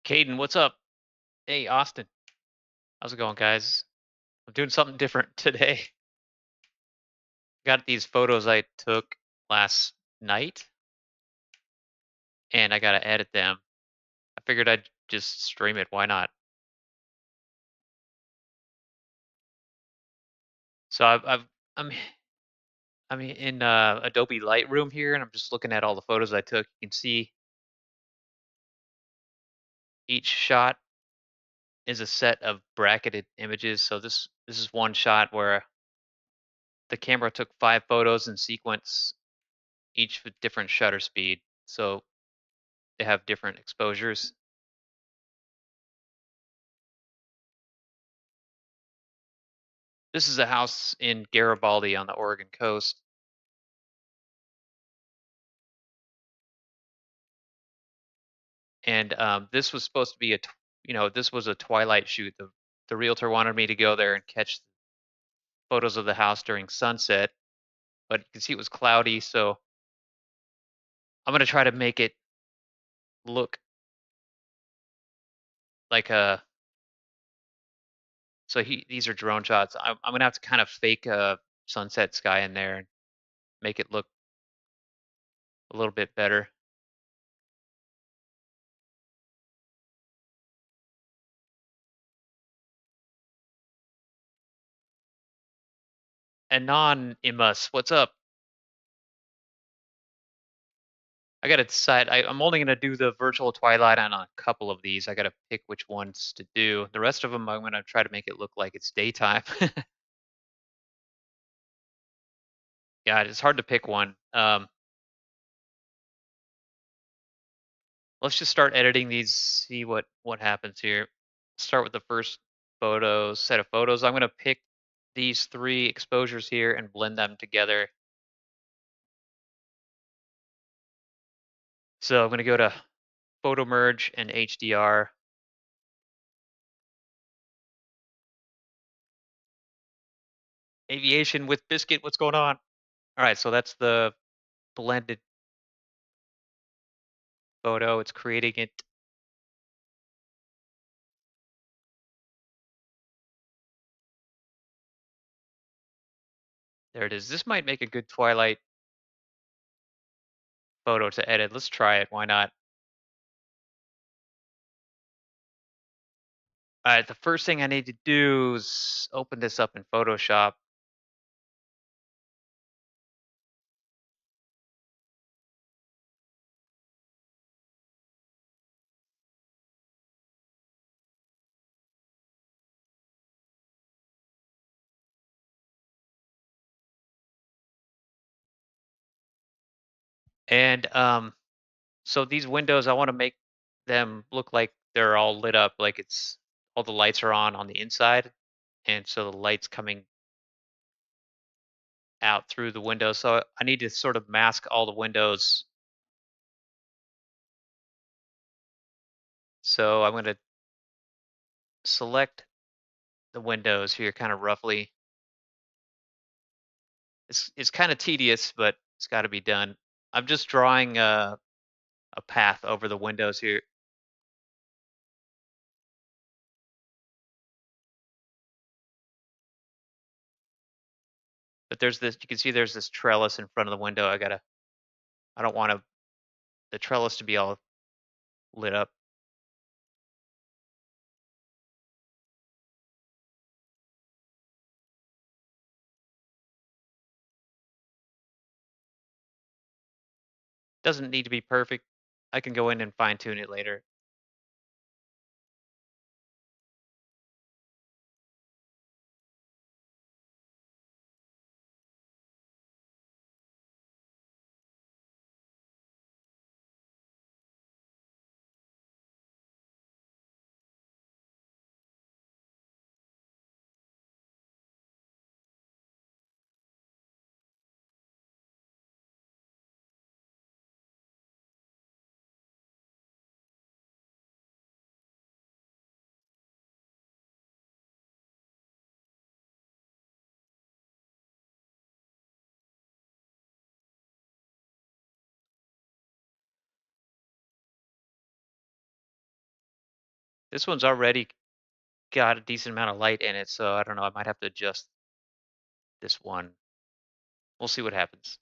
Caden, what's up? Hey, Austin. How's it going, guys? I'm doing something different today. Got these photos I took last night, and I gotta edit them. I figured I'd just stream it. Why not? So I'm I'm in Adobe Lightroom here, and I'm just looking at all the photos I took. You can see each shot is a set of bracketed images. So this is one shot where the camera took 5 photos in sequence, each with different shutter speed. So they have different exposures. This is a house in Garibaldi on the Oregon coast, and this was supposed to be this was a twilight shoot. The realtor wanted me to go there and catch photos of the house during sunset, but you can see it was cloudy, so I'm gonna try to make it look like a. These are drone shots. I'm gonna have to kind of fake a sunset sky in there and make it look a little bit better. Anonymous, what's up? I gotta decide. I'm only gonna do the virtual twilight on a couple of these. I gotta pick which ones to do. The rest of them, I'm gonna try to make it look like it's daytime. Yeah, it's hard to pick one. Let's just start editing these. See what happens here. Start with the first set of photos. I'm gonna pick these 3 exposures here and blend them together. So I'm gonna go to photo merge and HDR. Aviation with Biscuit. What's going on? All right, so that's the blended photo. It's creating it. There it is. This might make a good twilight photo to edit. Let's try it. Why not? All right. The first thing I need to do is open this up in Photoshop. And so these windows, I want to make them look like they're all lit up, like it's all the lights are on the inside. And so the lights coming out through the window. So I need to sort of mask all the windows. So I'm going to select the windows here kind of roughly. It's kind of tedious, but it's got to be done. I'm just drawing a path over the windows here. But there's this, you can see there's this trellis in front of the window. I don't want the trellis to be all lit up. Doesn't need to be perfect. I can go in and fine tune it later. This one's already got a decent amount of light in it, so I don't know. I might have to adjust this one. We'll see what happens.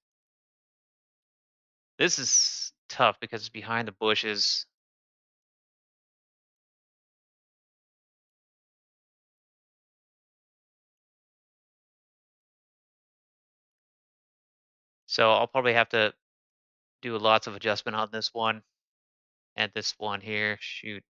This is tough because it's behind the bushes. So I'll probably have to do lots of adjustment on this one and this one here. Shoot.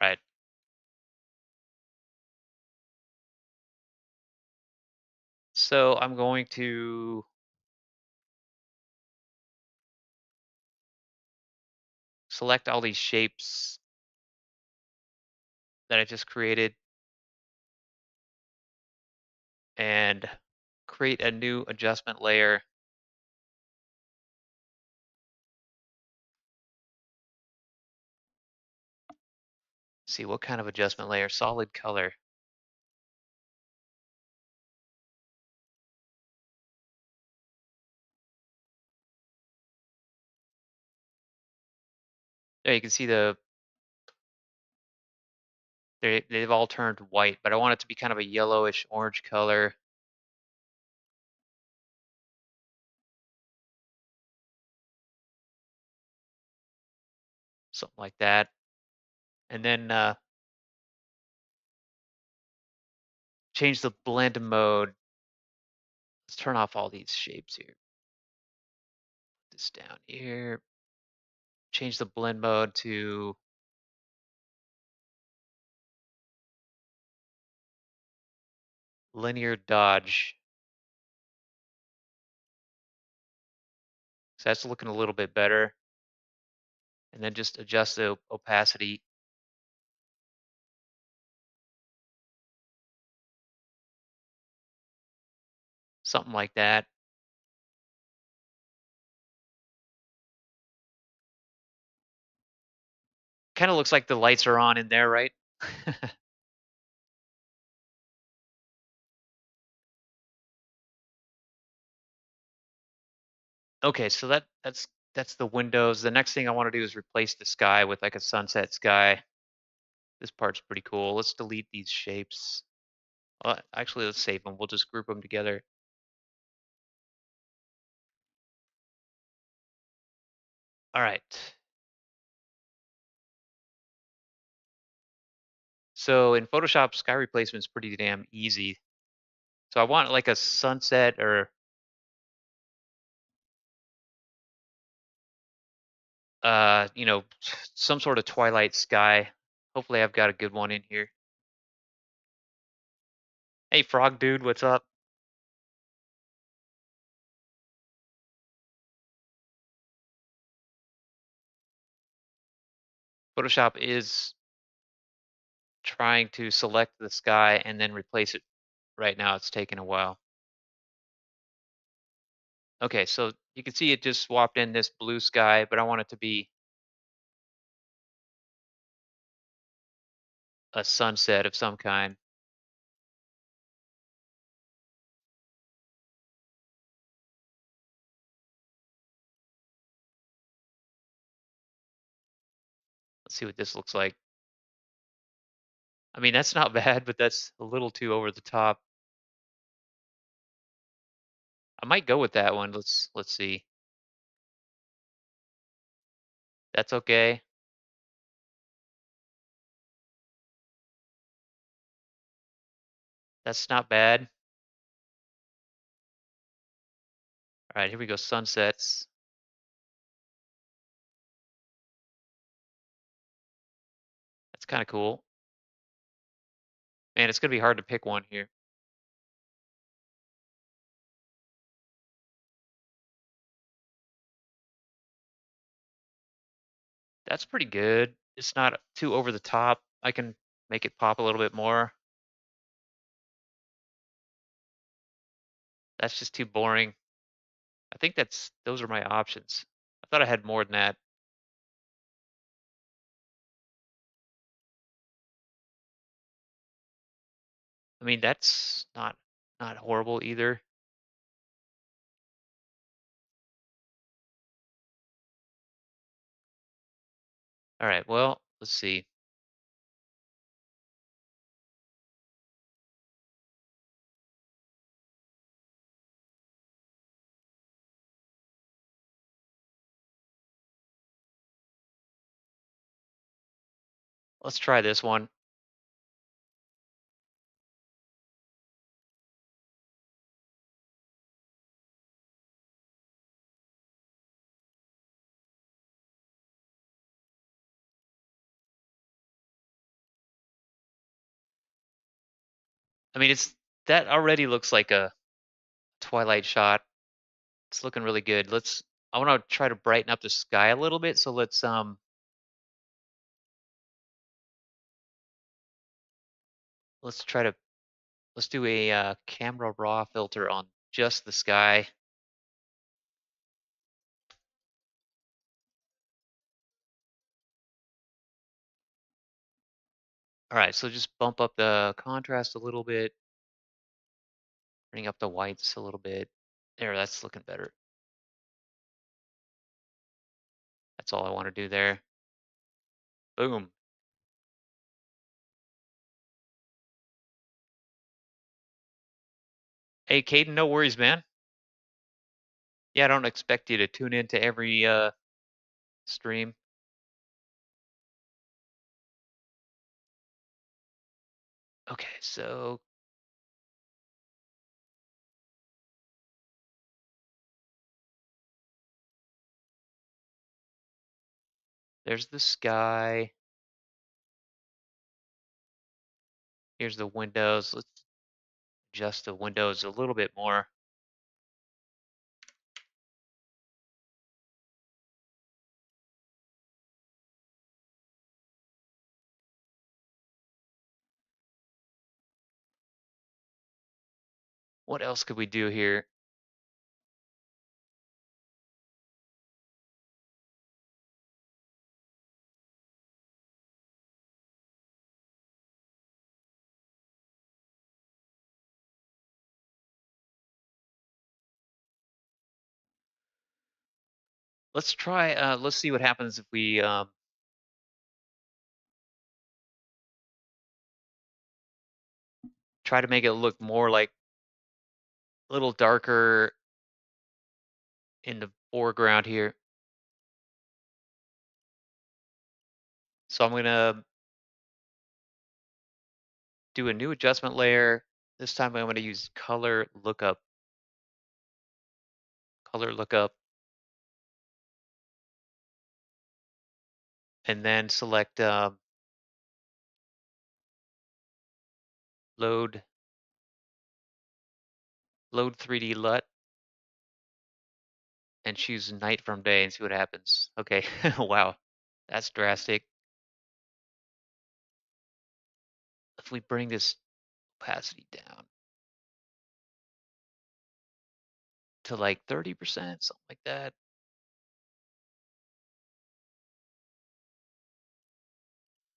Right. So I'm going to select all these shapes that I just created and create a new adjustment layer. See what kind of adjustment layer, solid color. There you can see they've all turned white, but I want it to be kind of a yellowish orange color. Something like that. And then change the blend mode. Let's turn off all these shapes here. Put this down here. Change the blend mode to linear dodge. So that's looking a little bit better. And then just adjust the opacity. Something like that. Kind of looks like the lights are on in there, right? Okay, so that's the windows. The next thing I want to do is replace the sky with like a sunset sky. This part's pretty cool. Let's delete these shapes. Actually, let's save them. We'll just group them together. All right. So in Photoshop, sky replacement is pretty damn easy. So I want like a sunset or some sort of twilight sky. Hopefully I've got a good one in here. Hey frog dude, what's up? Photoshop is trying to select the sky and then replace it. Right now it's taking a while. Okay, so you can see it just swapped in this blue sky, but I want it to be a sunset of some kind. Let's see what this looks like. I mean, that's not bad, but that's a little too over the top. I might go with that one. Let's see. That's okay. That's not bad. All right, here we go. Sunsets. That's kind of cool. Man, it's gonna be hard to pick one here. That's pretty good. It's not too over the top. I can make it pop a little bit more. That's just too boring. I think those are my options. thought I had more than that. I mean, that's not horrible either. All right, well, let's see. Let's try this one. I mean, it's that already looks like a twilight shot. It's looking really good. I want to try to brighten up the sky a little bit, so let's try to let's do a camera raw filter on just the sky. All right, so just bump up the contrast a little bit, bring up the whites a little bit. There, that's looking better. That's all I want to do there. Boom. Hey, Caden, no worries, man. Yeah, I don't expect you to tune into every stream. Okay, so there's the sky. Here's the windows. Let's adjust the windows a little bit more. What else could we do here? Let's try, let's see what happens if we try to make it look more like a little darker in the foreground here. So I'm gonna do a new adjustment layer. This time I'm gonna use color lookup, and then select load load 3D LUT and choose night from day and see what happens. Okay, wow, that's drastic. If we bring this opacity down to like 30%, something like that.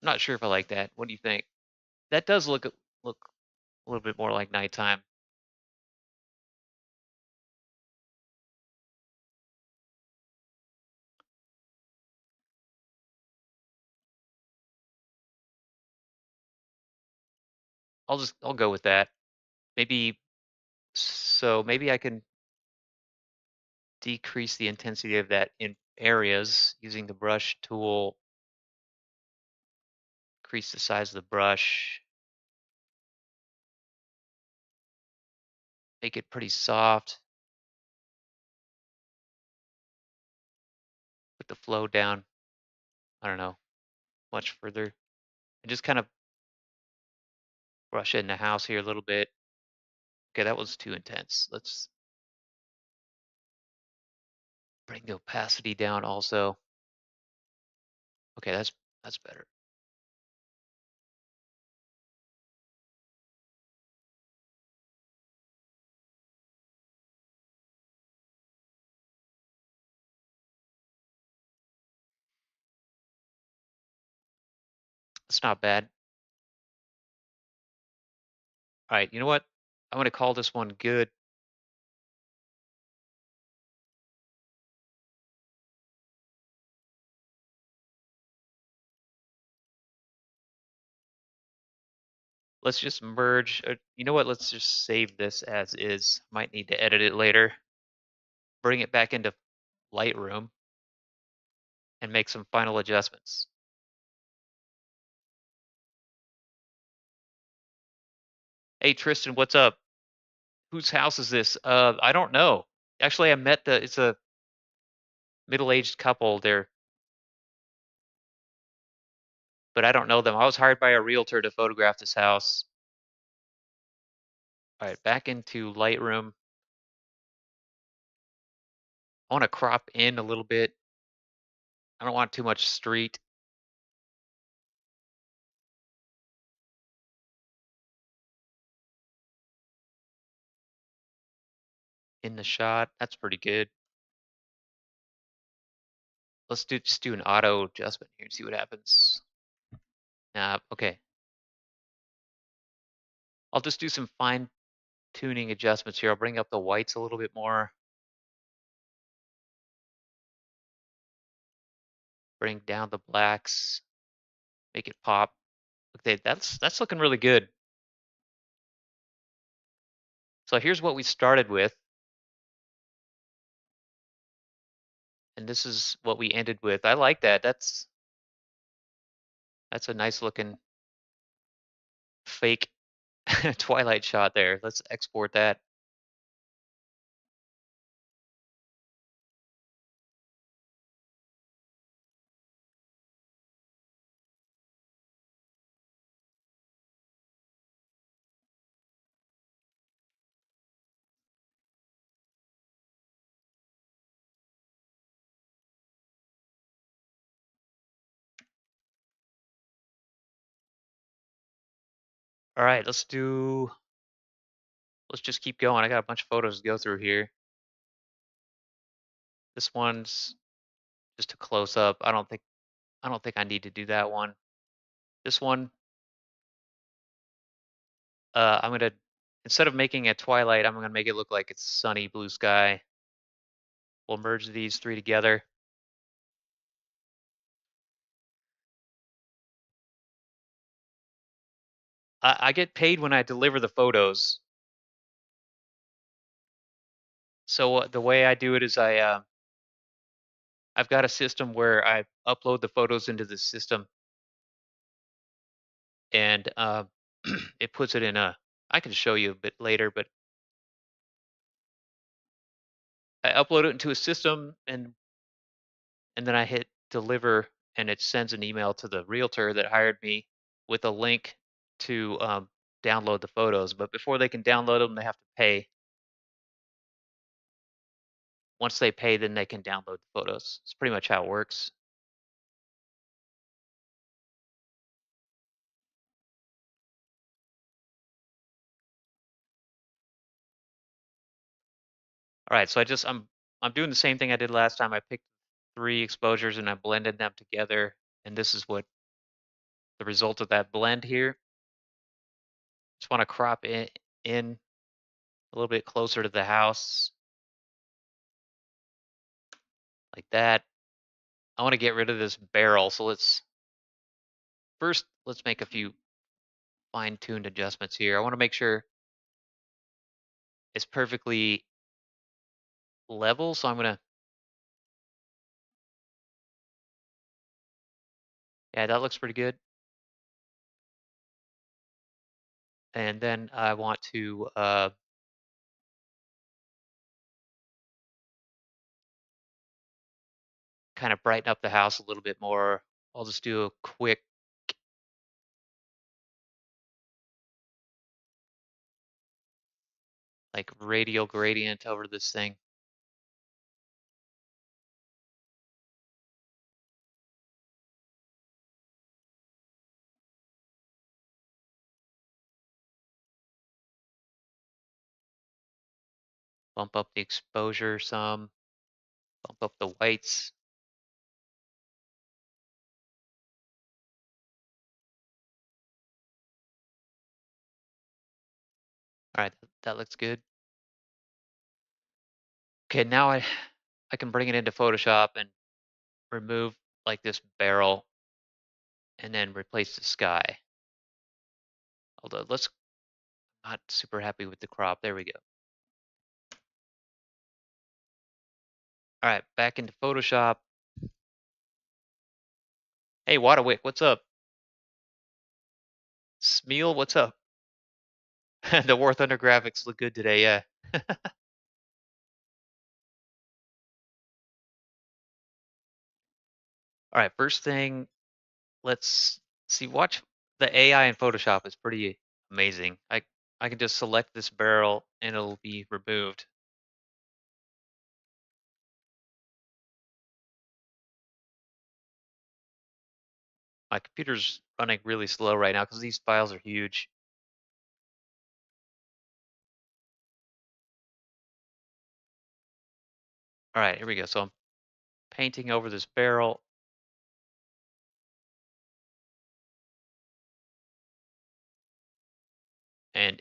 I'm not sure if I like that. What do you think? That does look a little bit more like nighttime. I'll go with that. Maybe maybe I can decrease the intensity of that in areas using the brush tool, increase the size of the brush, make it pretty soft, put the flow down, I don't know, much further, and just kind of brush it in the house here a little bit. Okay, that was too intense. Let's bring the opacity down also. Okay, that's better. That's not bad. All right, you know what? I'm gonna call this one good. Let's just merge. You know what? Let's just save this as is. Might need to edit it later. Bring it back into Lightroom and make some final adjustments. Hey Tristan, what's up? Whose house is this? I don't know. Actually, I met the. It's a middle-aged couple there, but I don't know them. I was hired by a realtor to photograph this house. All right, back into Lightroom. I want to crop in a little bit. I don't want too much street in the shot. That's pretty good. Let's just do an auto adjustment here and see what happens. Okay. I'll just do some fine tuning adjustments here. I'll bring up the whites a little bit more. Bring down the blacks. Make it pop. Okay, that's looking really good. So here's what we started with. And this is what we ended with. I like that. That's a nice looking fake twilight shot there. Let's export that. All right, let's just keep going. I got a bunch of photos to go through here. This one's just a close up. I don't think I need to do that one. This one, I'm gonna instead of making a twilight, I'm gonna make it look like it's sunny blue sky. We'll merge these three together. I get paid when I deliver the photos. So the way I do it is I've got a system where I upload the photos into the system, and it puts it in a. I can show you a bit later, but I upload it into a system, and then I hit deliver, and it sends an email to the realtor that hired me with a link to download the photos. But before they can download them, they have to pay. Once they pay, then they can download the photos. It's pretty much how it works. All right, so I'm doing the same thing I did last time. I picked three exposures and I blended them together, and this is what the result of that blend here. Just want to crop it in a little bit closer to the house, like that. I want to get rid of this barrel, so let's make a few fine-tuned adjustments here. I want to make sure it's perfectly level, so I'm gonna, yeah, that looks pretty good. And then I want to kind of brighten up the house a little bit more. I'll just do a quick like radial gradient over this thing. Bump up the exposure some, bump up the whites. All right, that looks good. Okay, now I can bring it into Photoshop and remove like this barrel and then replace the sky. Although let's not super happy with the crop. There we go. All right, back into Photoshop. Hey, Wadawick, what's up? Smeal, what's up? The War Thunder graphics look good today, yeah. All right, first thing, let's see. Watch the AI in Photoshop is pretty amazing. I can just select this barrel and it'll be removed. My computer's running really slow right now because these files are huge. All right, here we go. So I'm painting over this barrel. And